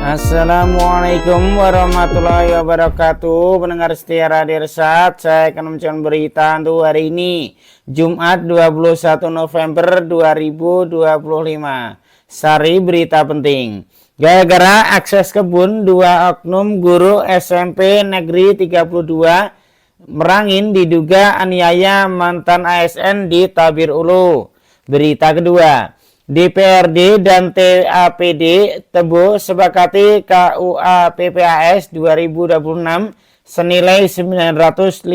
Assalamualaikum warahmatullahi wabarakatuh. Pendengar setia Radio Irsad, saya akan membacakan berita untuk hari ini, Jumat 21 November 2025. Sari berita penting. Gara-gara akses kebun, dua oknum guru SMP Negeri 32 Merangin diduga aniaya mantan ASN di Tabir Ulu. Berita kedua, DPRD dan TAPD Tebo sepakati KUA PPAS 2026 senilai 955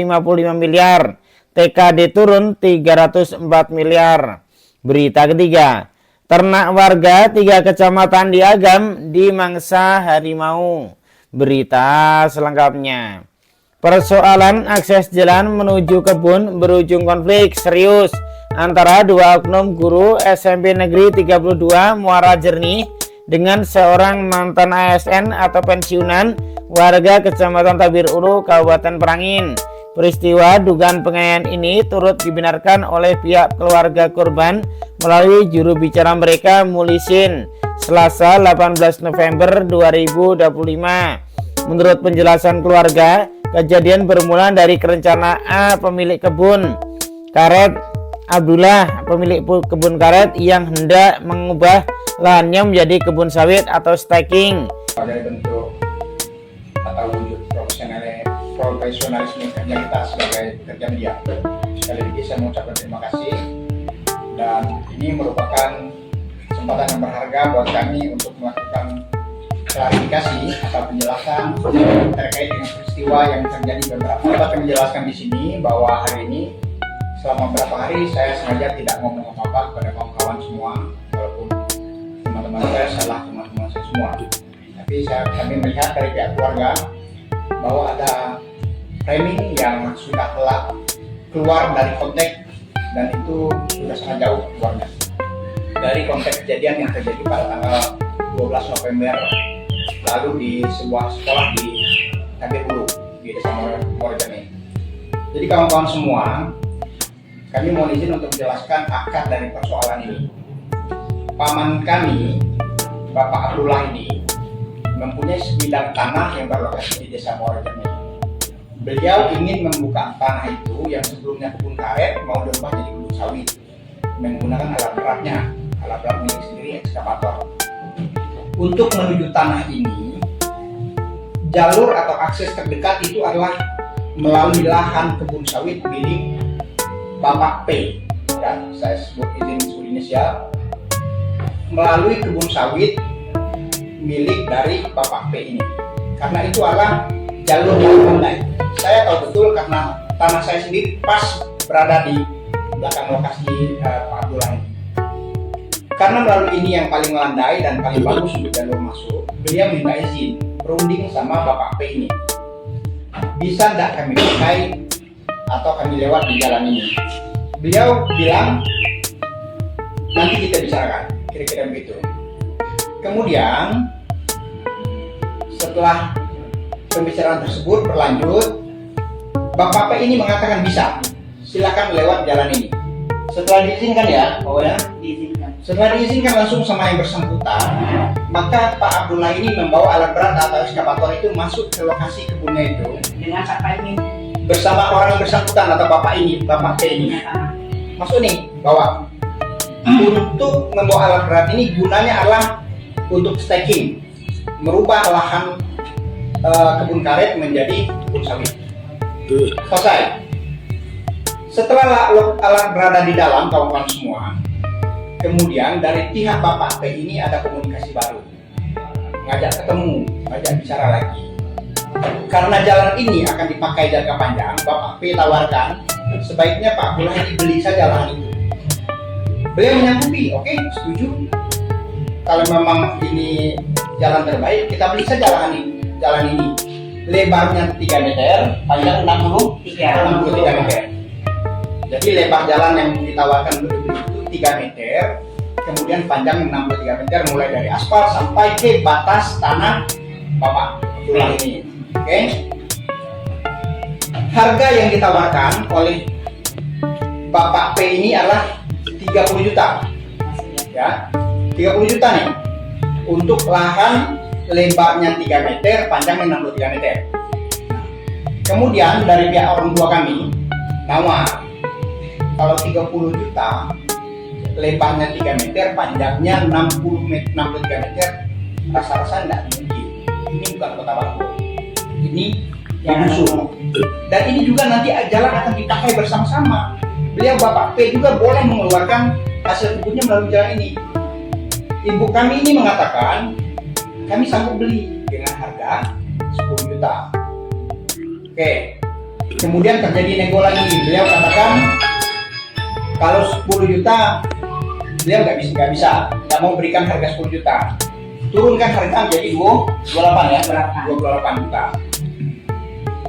miliar, TKD turun 304 miliar. Berita ketiga, ternak warga 3 kecamatan di Agam dimangsa harimau. Berita selengkapnya. Persoalan akses jalan menuju kebun berujung konflik serius antara dua oknum guru SMP Negeri 32 Muara Jernih dengan seorang mantan ASN atau pensiunan warga Kecamatan Tabir Ulu, Kabupaten Merangin. Peristiwa dugaan penganiayaan ini turut dibenarkan oleh pihak keluarga korban melalui juru bicara mereka, Mulisin, Selasa 18 November 2025. Menurut penjelasan keluarga, kejadian bermula dari kerencanaan pemilik kebun karet Abdullah, pemilik kebun karet yang hendak mengubah lahannya menjadi kebun sawit atau staking. Sebagai bentuk atau wujud profesionalisme kerja kita sebagai pekerja media, sekali lagi saya mengucapkan terima kasih, dan ini merupakan kesempatan yang berharga buat kami untuk melakukan klarifikasi atau penjelasan terkait dengan peristiwa yang terjadi beberapa. Dapat kami jelaskan di sini bahwa hari ini selama beberapa hari saya sengaja tidak ngomong apa-apa kepada kawan-kawan semua, walaupun teman-teman saya salah teman-teman saya semua. Tapi kami melihat dari pihak keluarga bahwa ada framing yang sudah telah keluar dari konteks, dan itu sudah sangat jauh keluarnya dari konteks kejadian yang terjadi pada tanggal 12 November lalu di sebuah sekolah di Tabir Ulu di Desa Muara Jernih. Jadi kawan-kawan semua, kami mohon izin untuk menjelaskan akar dari persoalan ini. Paman kami, Bapak Abdullah ini, mempunyai sebidang tanah yang berlokasi di Desa Muara Jernih. Beliau ingin membuka tanah itu yang sebelumnya kebun karet mau dirubah jadi kebun sawit menggunakan alat beratnya, alat berat milik sendiri, ekskavator. Untuk menuju tanah ini, jalur atau akses terdekat itu adalah melalui lahan kebun sawit milik Bapak P, ya, saya sebut inisial, melalui kebun sawit milik dari Bapak P ini. Karena itu adalah jalur yang landai. Saya tahu betul karena tanah saya sendiri pas berada di belakang lokasi Pak Abdullah ini. Karena melalui ini yang paling landai dan paling bagus untuk jalur masuk, beliau minta izin berunding sama Bapak P ini. Bisa tidak kami pakai atau kami lewat di jalan ini? Beliau bilang nanti kita bicarakan, kira-kira begitu. Kemudian setelah pembicaraan tersebut berlanjut, Bapak P ini mengatakan bisa, silakan lewat jalan ini. Setelah diizinkan ya, pokoknya diizinkan. Setelah diizinkan langsung sama yang bersangkutan, maka Pak Abdullah ini membawa alat berat atau ekskavator itu masuk ke lokasi kebunnya itu dengan siapa ini? Bersama orang yang bersangkutan atau Bapak ini, Bapak P ini. Masuk nih, bawa. Untuk membawa alat berat ini gunanya adalah untuk staking, merubah lahan kebun karet menjadi kebun sawit. Selesai. Setelah alat berada di dalam, kawan-kawan semua, kemudian dari pihak Bapak P ini ada komunikasi baru, ngajak ketemu, ngajak bicara lagi. Karena jalan ini akan dipakai jangka panjang, Bapak P tawarkan sebaiknya Pak Abdullah ini beli saja lahan itu. Beliau menyanggupi, oke, setuju. Kalau memang ini jalan terbaik, kita beli saja jalan ini. Lebarnya 3 meter, panjang 63 meter. Jadi lebar jalan yang ditawarkan untuk dibeli itu 3 meter, kemudian panjang 63 meter mulai dari aspal sampai ke batas tanah Bapak Abdullah ini. Oke. Harga yang ditawarkan oleh Bapak P ini adalah 30 juta. Ya. 30 juta nih untuk lahan lebarnya 3 meter, panjangnya 63 meter. Kemudian dari pihak orang tua kami nawar, kalau 30 juta, lebarnya 3 meter, panjangnya 63 meter, rasa-rasa tidak mungkin. Ini bukan kota Batu, ini yang dusun. Dan ini juga nanti jalan akan dipakai bersama-sama. Beliau Bapak P juga boleh mengeluarkan hasil kebunnya melalui jalan ini. Ibu kami ini mengatakan, kami sanggup beli dengan harga 10 juta. Oke, kemudian terjadi nego lagi. Beliau katakan kalau 10 juta beliau nggak bisa, nggak mau berikan harga 10 juta. Turunkan harga jadi 28 ya, 28 juta.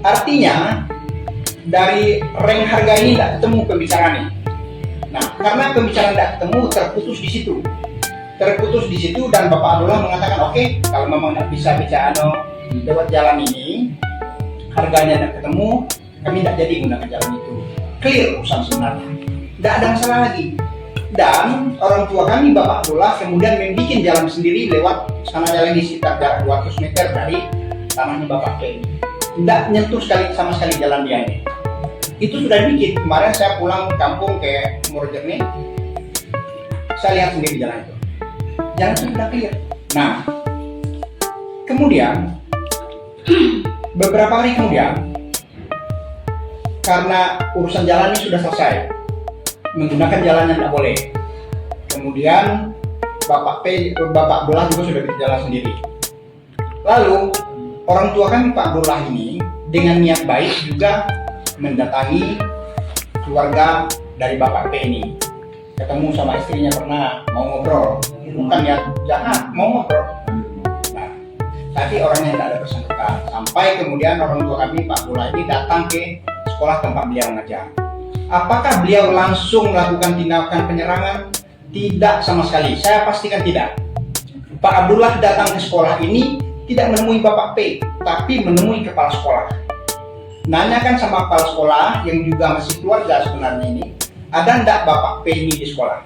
Artinya dari rank harga ini tidak ketemu pembicaraan ini. Nah, karena pembicaraan tidak ketemu, terputus di situ dan Bapak Abdullah mengatakan oke, kalau memang tidak bisa bicara lewat jalan ini, harganya tidak ketemu, kami tidak jadi gunakan jalan itu. Clear urusan sebenarnya, tidak ada masalah lagi. Dan orang tua kami Bapak Abdullah kemudian membuat jalan sendiri lewat sana jalan di sekitar jarak 200 meter dari tanahnya Bapak P. Tidak nyentuh sama sekali jalan dia ini. Itu sudah dibikin. Kemarin saya pulang kampung ke Muarajambe, saya lihat sendiri jalan itu. Jalan itu sudah clear. Nah, kemudian beberapa hari kemudian, karena urusan jalan ini sudah selesai, menggunakan jalan yang tidak boleh. Kemudian Bapak Abdullah juga sudah berjalan sendiri. Lalu orang tua kan Pak Abdullah ini dengan niat baik juga mendatangi keluarga dari Bapak P ini. Ketemu sama istrinya pernah, mau ngobrol. Bukan niat jahat, mau ngobrol. Nah, tapi orangnya tidak ada bersangkutan. Sampai kemudian orang tua kami Pak Abdullah ini datang ke sekolah tempat beliau mengajar. Apakah beliau langsung melakukan tindakan penyerangan? Tidak sama sekali, saya pastikan tidak. Pak Abdullah datang ke sekolah ini tidak menemui Bapak P, tapi menemui kepala sekolah. Nanyakan sama kepala sekolah yang juga masih keluarga sebenarnya ini, ada enggak Bapak P ini di sekolah?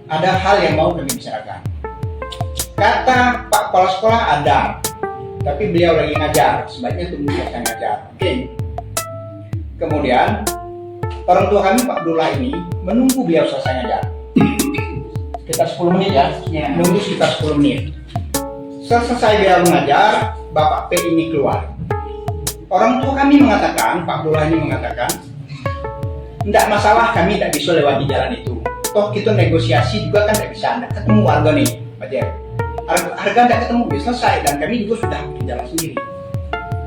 Ada hal yang mau kami bicarakan. Kata Pak kepala sekolah ada, tapi beliau lagi ngajar, sebaiknya tunggu saya ngajar. Oke. Kemudian orang tua kami Pak Abdullah ini menunggu beliau selesai ngajar sekitar 10 menit ya, nunggu sekitar 10 menit. Selesai beliau mengajar, Bapak P ini keluar. Orang tua kami mengatakan, Pak Abdullah ini mengatakan, tidak masalah, kami tidak bisa lewati jalan itu. Toh kita negosiasi juga kan tidak bisa, tidak ketemu harga nih, Pak Jer. Harga tidak ketemu, bisa selesai dan kami juga sudah bikin jalan sendiri.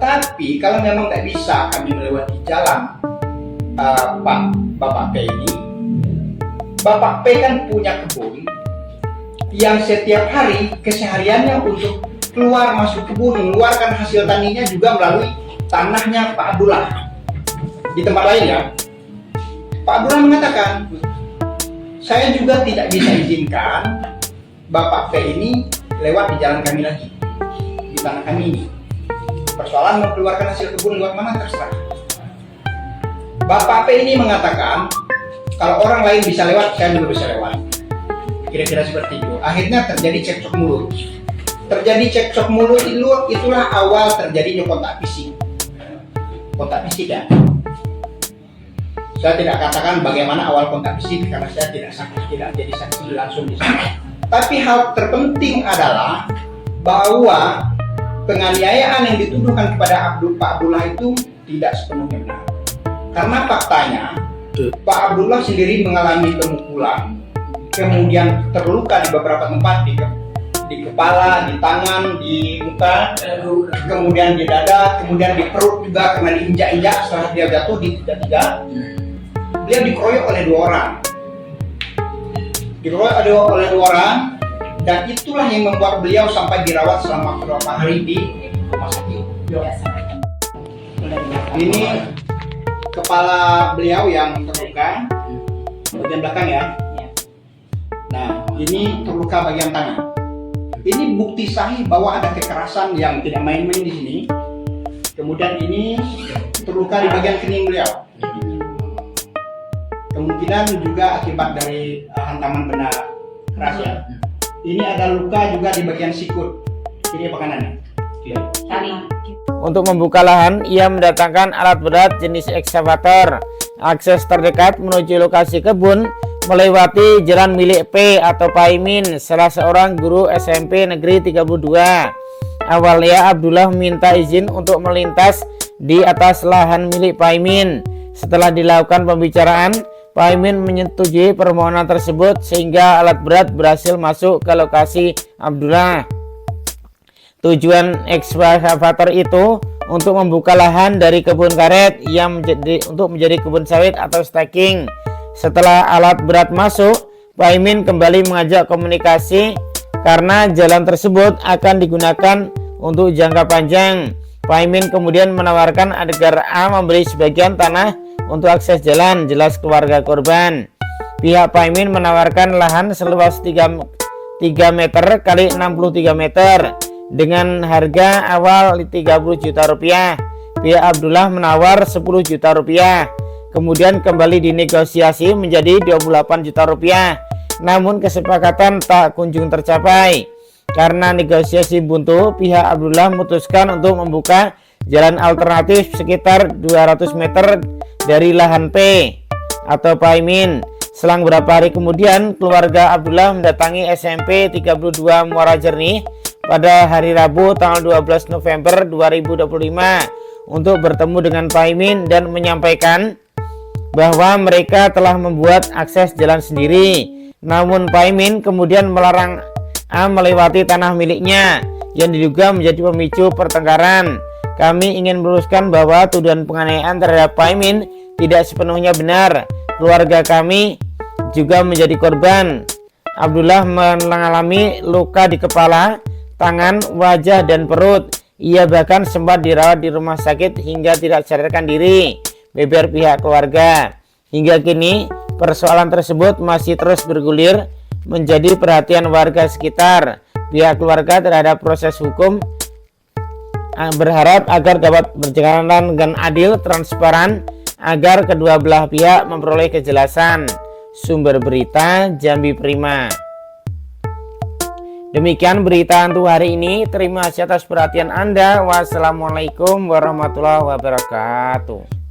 Tapi kalau memang tidak bisa kami melewati jalan Bapak P ini, Bapak P kan punya kebun yang setiap hari kesehariannya untuk keluar masuk kebun mengeluarkan hasil taninya juga melalui tanahnya Pak Abdullah di tempat lain ya. Pak Abdullah mengatakan, saya juga tidak bisa izinkan Bapak P ini lewat di jalan kami lagi, di tanah kami ini. Persoalan mau keluarkan hasil kebun lewat mana terserah. Bapak P ini mengatakan, kalau orang lain bisa lewat, saya juga bisa lewat. Kira-kira seperti itu. Akhirnya terjadi cekcok mulut. Terjadi cekcok mulut itulah awal terjadinya kontak fisik. Kontak fisik ya. Saya tidak katakan bagaimana awal kontak fisik karena saya tidak jadi saksi langsung di sana. Tapi hal terpenting adalah bahwa penganiayaan yang dituduhkan kepada Pak Abdullah itu tidak sepenuhnya benar. Karena faktanya Pak Abdullah sendiri mengalami pemukulan, kemudian terluka di beberapa tempat, di kepala, di tangan, di muka, kemudian di dada, kemudian di perut juga karena diinjak-injak setelah dia jatuh di tiga. Dia dikeroyok oleh 2 orang. Dikeroyok oleh 2 orang, dan itulah yang membuat beliau sampai dirawat selama beberapa hari di rumah sakit. Ini kepala beliau yang terluka bagian belakang ya. Nah, ini terluka bagian tangan. Ini bukti sahih bahwa ada kekerasan yang tidak main-main di sini. Kemudian ini terluka di bagian kening beliau. Kemungkinan juga akibat dari hantaman benda keras ya. Ini ada luka juga di bagian sikut. Ini apa kanannya? Iya. Untuk membuka lahan, ia mendatangkan alat berat jenis ekskavator. Akses terdekat menuju lokasi kebun melewati jalan milik P atau Paimin, salah seorang guru SMP Negeri 32. Awalnya Abdullah minta izin untuk melintas di atas lahan milik Paimin. Setelah dilakukan pembicaraan, Paimin menyetujui permohonan tersebut sehingga alat berat berhasil masuk ke lokasi Abdullah. Tujuan ekskavator itu untuk membuka lahan dari kebun karet yang menjadi kebun sawit atau stacking. Setelah alat berat masuk, Paimin kembali mengajak komunikasi karena jalan tersebut akan digunakan untuk jangka panjang. Paimin kemudian menawarkan agar A memberi sebagian tanah untuk akses jalan, jelas keluarga korban. Pihak Paimin menawarkan lahan seluas 3 meter kali 63 meter dengan harga awal 30 juta rupiah. Pihak Abdullah menawar 10 juta rupiah. Kemudian kembali dinegosiasi menjadi 28 juta rupiah. Namun kesepakatan tak kunjung tercapai. Karena negosiasi buntu, pihak Abdullah memutuskan untuk membuka jalan alternatif sekitar 200 meter dari lahan P atau Paimin. Selang beberapa hari kemudian, keluarga Abdullah mendatangi SMP 32 Muara Jernih pada hari Rabu tanggal 12 November 2025 untuk bertemu dengan Paimin dan menyampaikan bahwa mereka telah membuat akses jalan sendiri. Namun Paimin kemudian melarang A melewati tanah miliknya yang diduga menjadi pemicu pertengkaran. Kami ingin meluruskan bahwa tuduhan penganiayaan terhadap Paimin tidak sepenuhnya benar. Keluarga kami juga menjadi korban. Abdullah mengalami luka di kepala, tangan, wajah, dan perut. Ia bahkan sempat dirawat di rumah sakit hingga tidak sadarkan diri, beber pihak keluarga. Hingga kini, persoalan tersebut masih terus bergulir menjadi perhatian warga sekitar. Pihak keluarga terhadap proses hukum berharap agar dapat berjalan dengan adil, transparan, agar kedua belah pihak memperoleh kejelasan. Sumber berita Jambi Prima. Demikian berita untuk hari ini. Terima kasih atas perhatian Anda. Wassalamualaikum warahmatullahi wabarakatuh.